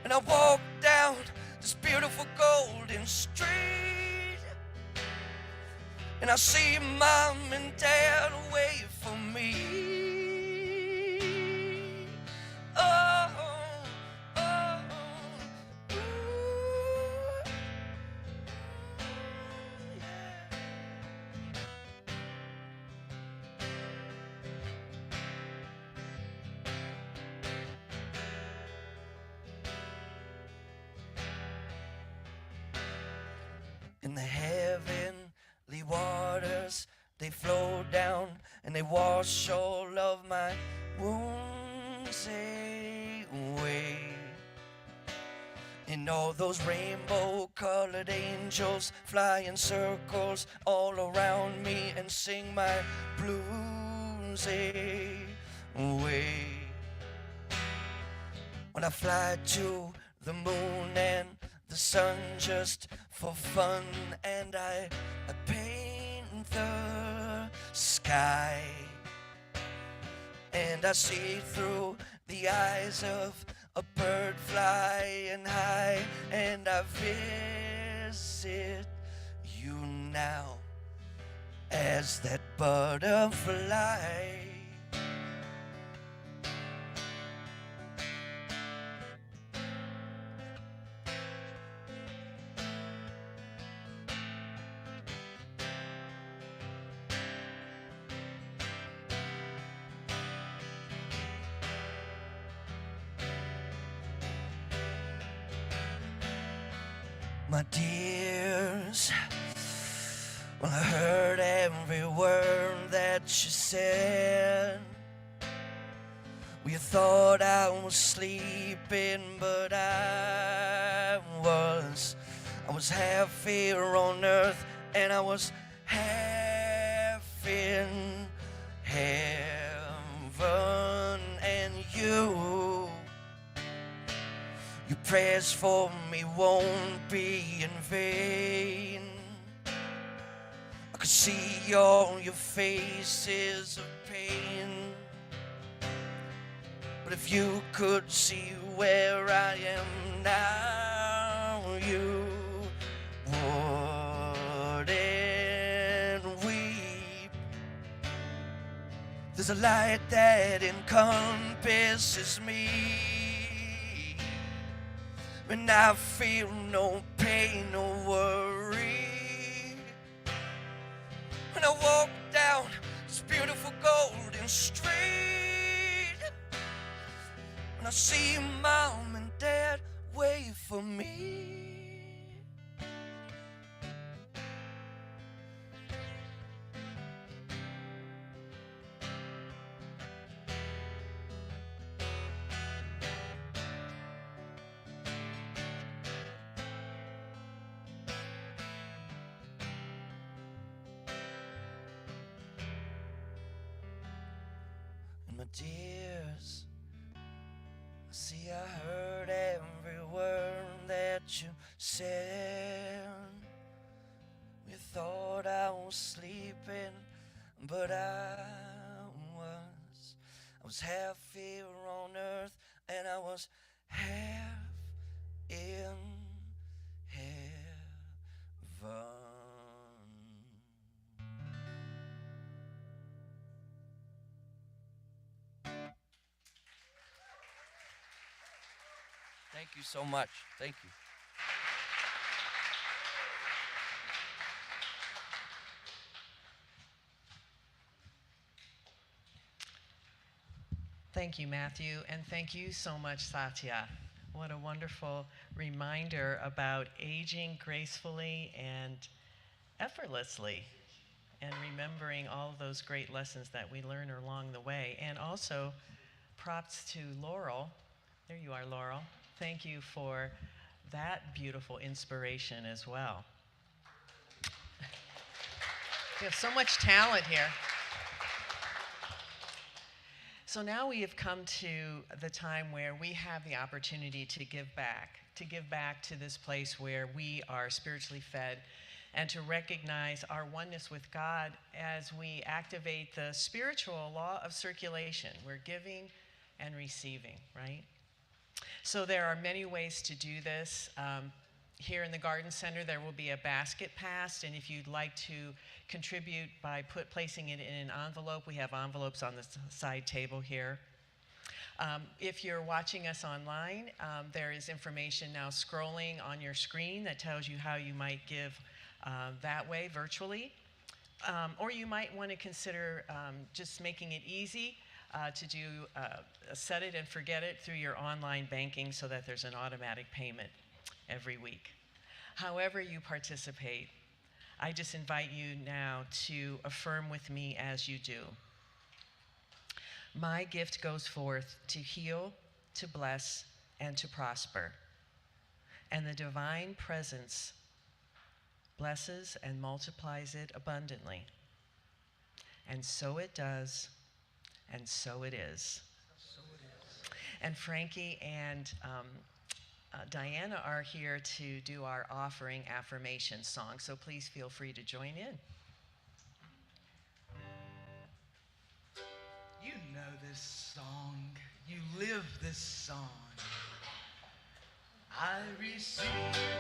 And I walk down this beautiful golden street, and I see Mom and Dad wait for me. Oh, oh, ooh, yeah. In the heavenly waters, they flow down and they wash all of my wounds away. And all those rainbow-colored angels fly in circles all around me and sing my blues away. When I fly to the moon and the sun just for fun, and I paint the sky, and I see through the eyes of a bird flying high, and I visit you now as that butterfly. My dears, when I heard every word that you said, well, you thought I was sleeping, but I was half here on earth, and I was half in heaven. And your prayers for me won't be in vain. I could see all your faces of pain, but if you could see where I am now, you wouldn't weep. There's a light that encompasses me, and I feel no pain, no worry. When I walk down this beautiful golden street, and I see Mom and Dad wait for me. My dears, see, I heard every word that you said. You thought I was sleeping, but I was half here on earth, and I was half in heaven. Thank you so much. Thank you. Thank you, Matthew, and thank you so much, Satya. What a wonderful reminder about aging gracefully and effortlessly, and remembering all of those great lessons that we learn along the way. And also, props to Laurel. There you are, Laurel. Thank you for that beautiful inspiration as well. We have so much talent here. So now we have come to the time where we have the opportunity to give back to this place where we are spiritually fed, and to recognize our oneness with God as we activate the spiritual law of circulation. We're giving and receiving, right? So there are many ways to do this. Here in the Garden Center, there will be a basket passed, and if you'd like to contribute by placing it in an envelope, we have envelopes on the side table here. If you're watching us online, there is information now scrolling on your screen that tells you how you might give that way, virtually. Or you might want to consider just making it easy to do set it and forget it through your online banking, so that there's an automatic payment every week. However you participate, I just invite you now to affirm with me as you do. My gift goes forth to heal, to bless, and to prosper. And the divine presence blesses and multiplies it abundantly. And so it does, and so it is. And Frankie and Diana are here to do our offering affirmation song, so please feel free to join in. You know this song, you live this song. I receive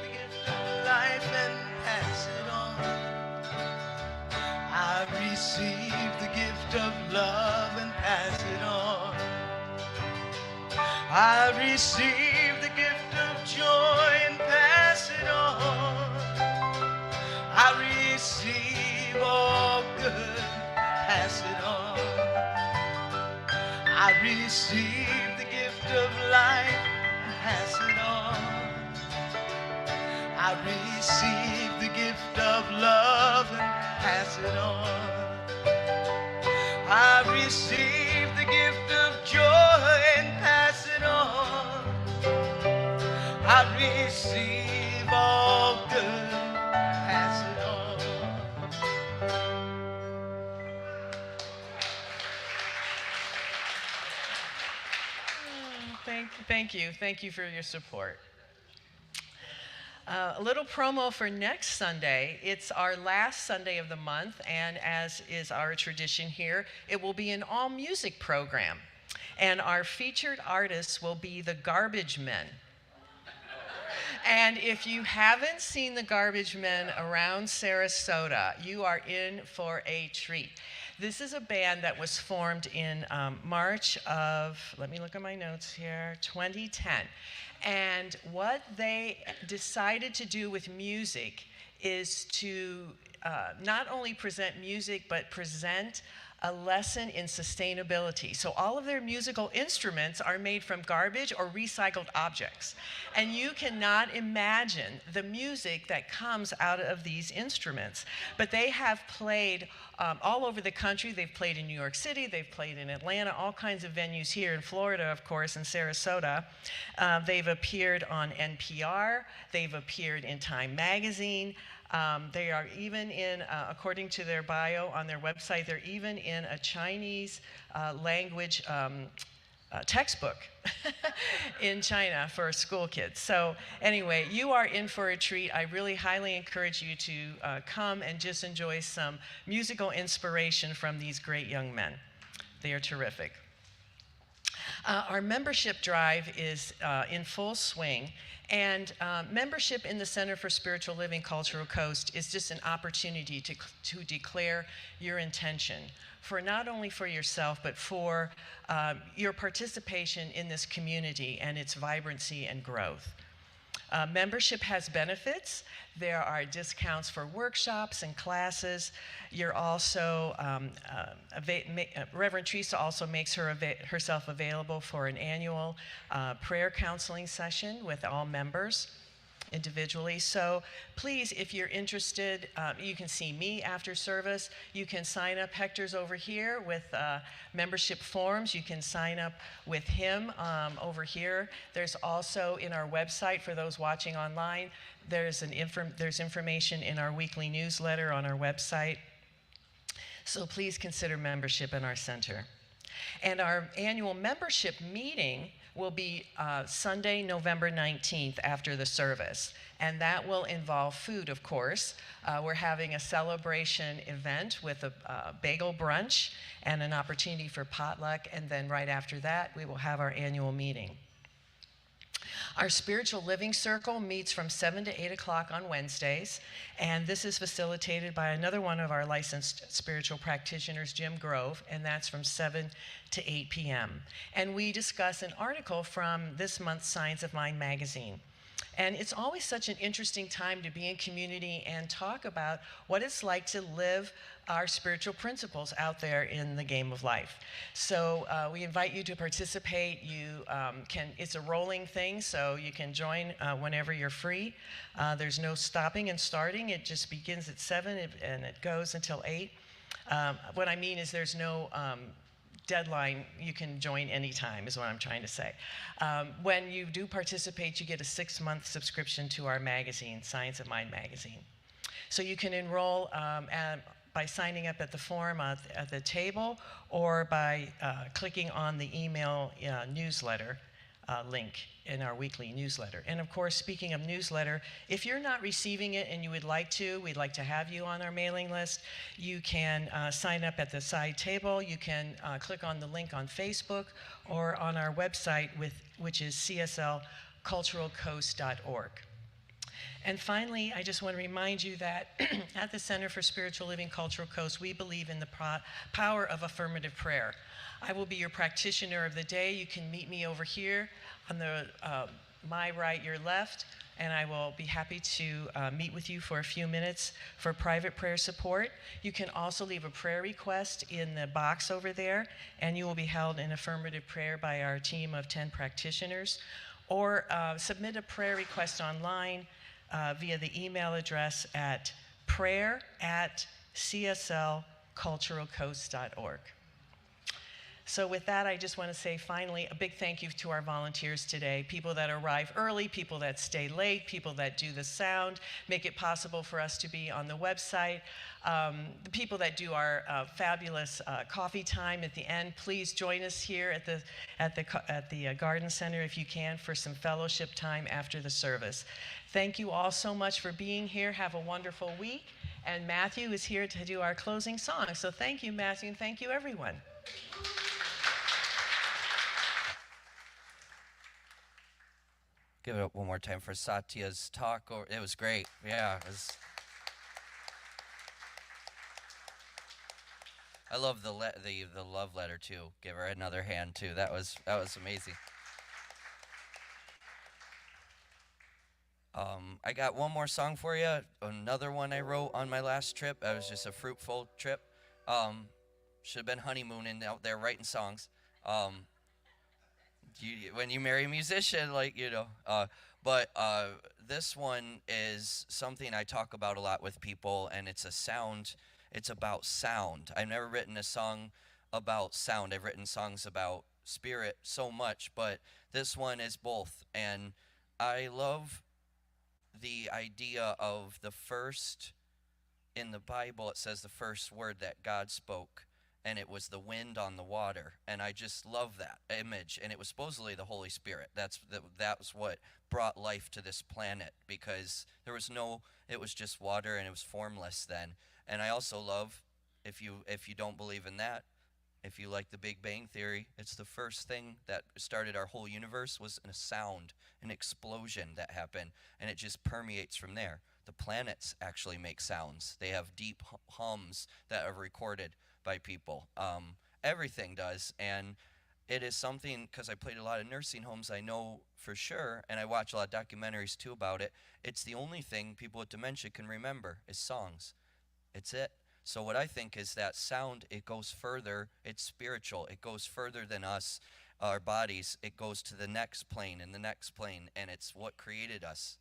the gift of life and pass it on. I receive the gift of love and pass it on. I receive the gift of joy and pass it on. I receive all good, pass it on. I receive the gift of life, pass it on. I receive the gift of love and pass it on. I receive the gift of joy and pass it on. I receive all good, pass it on. Thank you for your support. A little promo for next Sunday. It's our last Sunday of the month, and as is our tradition here, it will be an all-music program. And our featured artists will be the Garbage Men. And if you haven't seen the Garbage Men around Sarasota, you are in for a treat. This is a band that was formed in March of, let me look at my notes here, 2010. And what they decided to do with music is to not only present music, but present a lesson in sustainability. So all of their musical instruments are made from garbage or recycled objects. And you cannot imagine the music that comes out of these instruments. But they have played all over the country. They've played in New York City, they've played in Atlanta, all kinds of venues here in Florida, of course, in Sarasota. They've appeared on NPR, they've appeared in Time Magazine. They are even in, according to their bio on their website, they're even in a Chinese language textbook in China for school kids. So anyway, you are in for a treat. I really highly encourage you to come and just enjoy some musical inspiration from these great young men. They are terrific. Our membership drive is in full swing. And membership in the Center for Spiritual Living Cultural Coast is just an opportunity to declare your intention for not only for yourself, but for your participation in this community and its vibrancy and growth. Membership has benefits. There are discounts for workshops and classes. You're also, Reverend Teresa also makes herself available for an annual prayer counseling session with all members individually. So please, if you're interested, you can see me after service. You can sign up. Hector's over here with membership forms. You can sign up with him over here. There's also in our website, for those watching online, there's information in our weekly newsletter on our website. So please consider membership in our center. And our annual membership meeting will be Sunday, November 19th after the service. And that will involve food, of course. We're having a celebration event with a bagel brunch and an opportunity for potluck. And then right after that, we will have our annual meeting. Our spiritual living circle meets from 7 to 8 o'clock on Wednesdays, and this is facilitated by another one of our licensed spiritual practitioners, Jim Grove, and that's from 7 to 8 p.m. And we discuss an article from this month's Science of Mind magazine. And it's always such an interesting time to be in community and talk about what it's like to live our spiritual principles out there in the game of life. So we invite you to participate. It's a rolling thing, so you can join whenever you're free. There's no stopping and starting. It just begins at 7 and it goes until 8. What I mean is there's no deadline. You can join anytime is what I'm trying to say. When you do participate, you get a 6-month subscription to our magazine, Science of Mind magazine. So you can enroll by signing up at the form at the table, or by clicking on the email newsletter link in our weekly newsletter. And of course, speaking of newsletter, if you're not receiving it and you would like to, we'd like to have you on our mailing list. You can sign up at the side table. You can click on the link on Facebook or on our website, which is CSLCulturalCoast.org. And finally, I just want to remind you that at the Center for Spiritual Living Cultural Coast, we believe in the power of affirmative prayer. I will be your practitioner of the day. You can meet me over here on the my right, your left, and I will be happy to meet with you for a few minutes for private prayer support. You can also leave a prayer request in the box over there, and you will be held in affirmative prayer by our team of 10 practitioners. Or submit a prayer request online via the email address at prayer@cslculturalcoast.org. So with that, I just want to say finally a big thank you to our volunteers today, people that arrive early, people that stay late, people that do the sound, make it possible for us to be on the website, the people that do our fabulous coffee time at the end. Please join us here at the Garden Center if you can for some fellowship time after the service. Thank you all so much for being here. Have a wonderful week. And Matthew is here to do our closing song. So thank you, Matthew, and thank you, everyone. Give it up one more time for Satya's talk. It was great. Yeah. I love the love letter too. Give her another hand too. That was amazing. I got one more song for you. Another one I wrote on my last trip. It was just a fruitful trip. Should have been honeymooning out there writing songs. When you marry a musician, but this one is something I talk about a lot with people, and it's about sound. I've never written a song about sound. I've written songs about spirit so much, but this one is both. And I love the idea of the first, in the Bible, it says the first word that God spoke, and it was the wind on the water. And I just love that image. And it was supposedly the Holy Spirit. That was what brought life to this planet, because it was just water and it was formless then. And I also love, if you don't believe in that, if you like the Big Bang Theory, it's the first thing that started our whole universe was a sound, an explosion that happened, and it just permeates from there. The planets actually make sounds. They have deep hums that are recorded. by people. Everything does, and it is something, because I played a lot of nursing homes, I know for sure, and I watch a lot of documentaries too about it. It's the only thing people with dementia can remember is songs. It's it. So what I think is that sound, it goes further. It's spiritual. It goes further than us, our bodies. It goes to the next plane and the next plane, and it's what created us.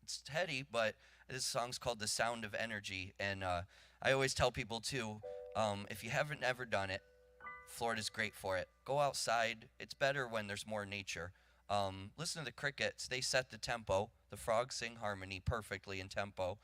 It's heady, but this song's called "The Sound of Energy," and I always tell people too, if you haven't ever done it, Florida's great for it. Go outside. It's better when there's more nature. Listen to the crickets. They set the tempo. The frogs sing harmony perfectly in tempo,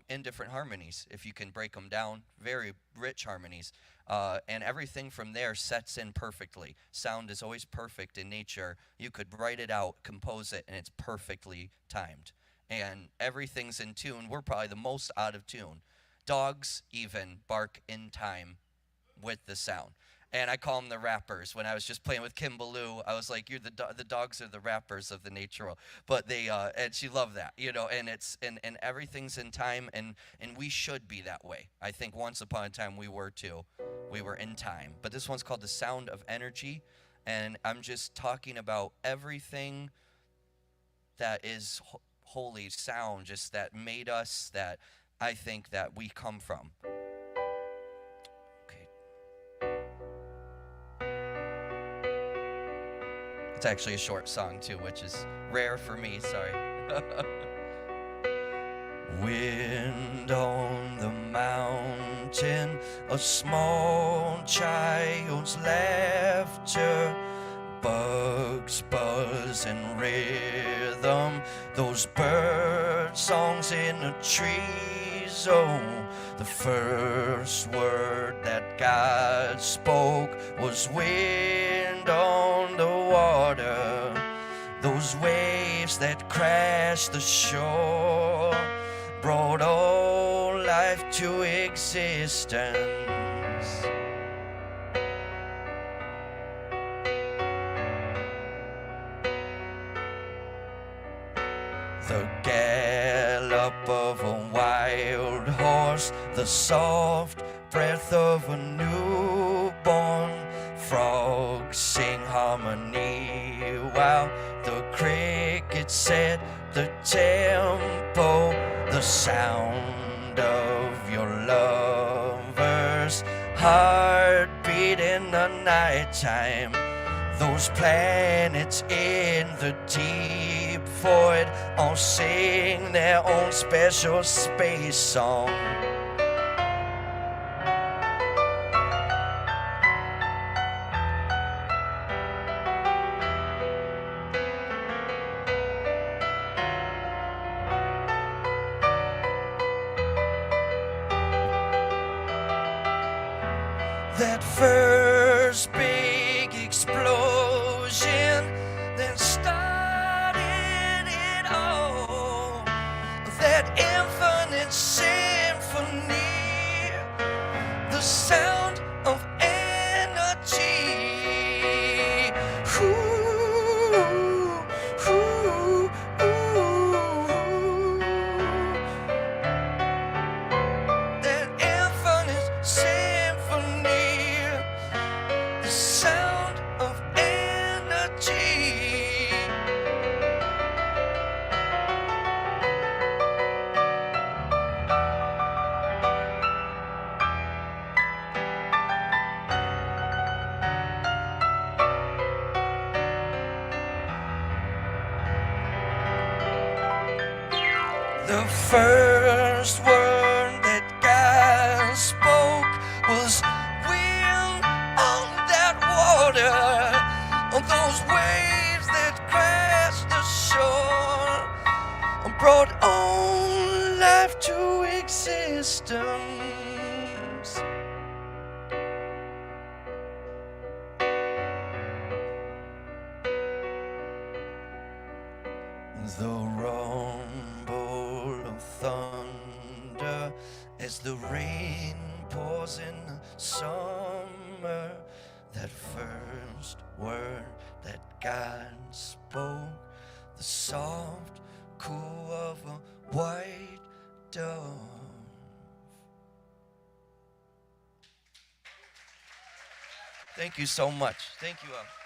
in different harmonies. If you can break them down, very rich harmonies. And everything from there sets in perfectly. Sound is always perfect in nature. You could write it out, compose it, and it's perfectly timed. And everything's in tune. We're probably the most out of tune. Dogs even bark in time with the sound. And I call them the rappers. When I was just playing with Kim Ballou, I was like, "You're the dogs are the rappers of the nature world." But they and she loved that, you know. And it's and everything's in time, and we should be that way. I think once upon a time we were too. We were in time. But this one's called "The Sound of Energy," and I'm just talking about everything that is holy sound, just that made us, that I think that we come from. It's actually a short song too, which is rare for me, sorry. Wind on the mountain, a small child's laughter, bugs buzz in rhythm, those bird songs in the trees. Oh, the first word that God spoke was wind on the water, those waves that crashed the shore brought all life to existence. The gallop of a wild horse, the soft breath of a newborn, frogs sing harmony while the crickets set the tempo, the sound of your lover's heartbeat in the nighttime, those planets in the deep void all sing their own special space song. That first big explosion that started it all, that infinite symphony, the sound of energy. Ooh, ooh, ooh. That infinite symphony, the sound of energy. The first word that God spoke was wind on that water, on those waves that crashed the shore, and brought all life to existence. The rumble of thunder as the rain pours in the summer, that first word that God spoke, the soft coo of a white dove. Thank you so much. Thank you all.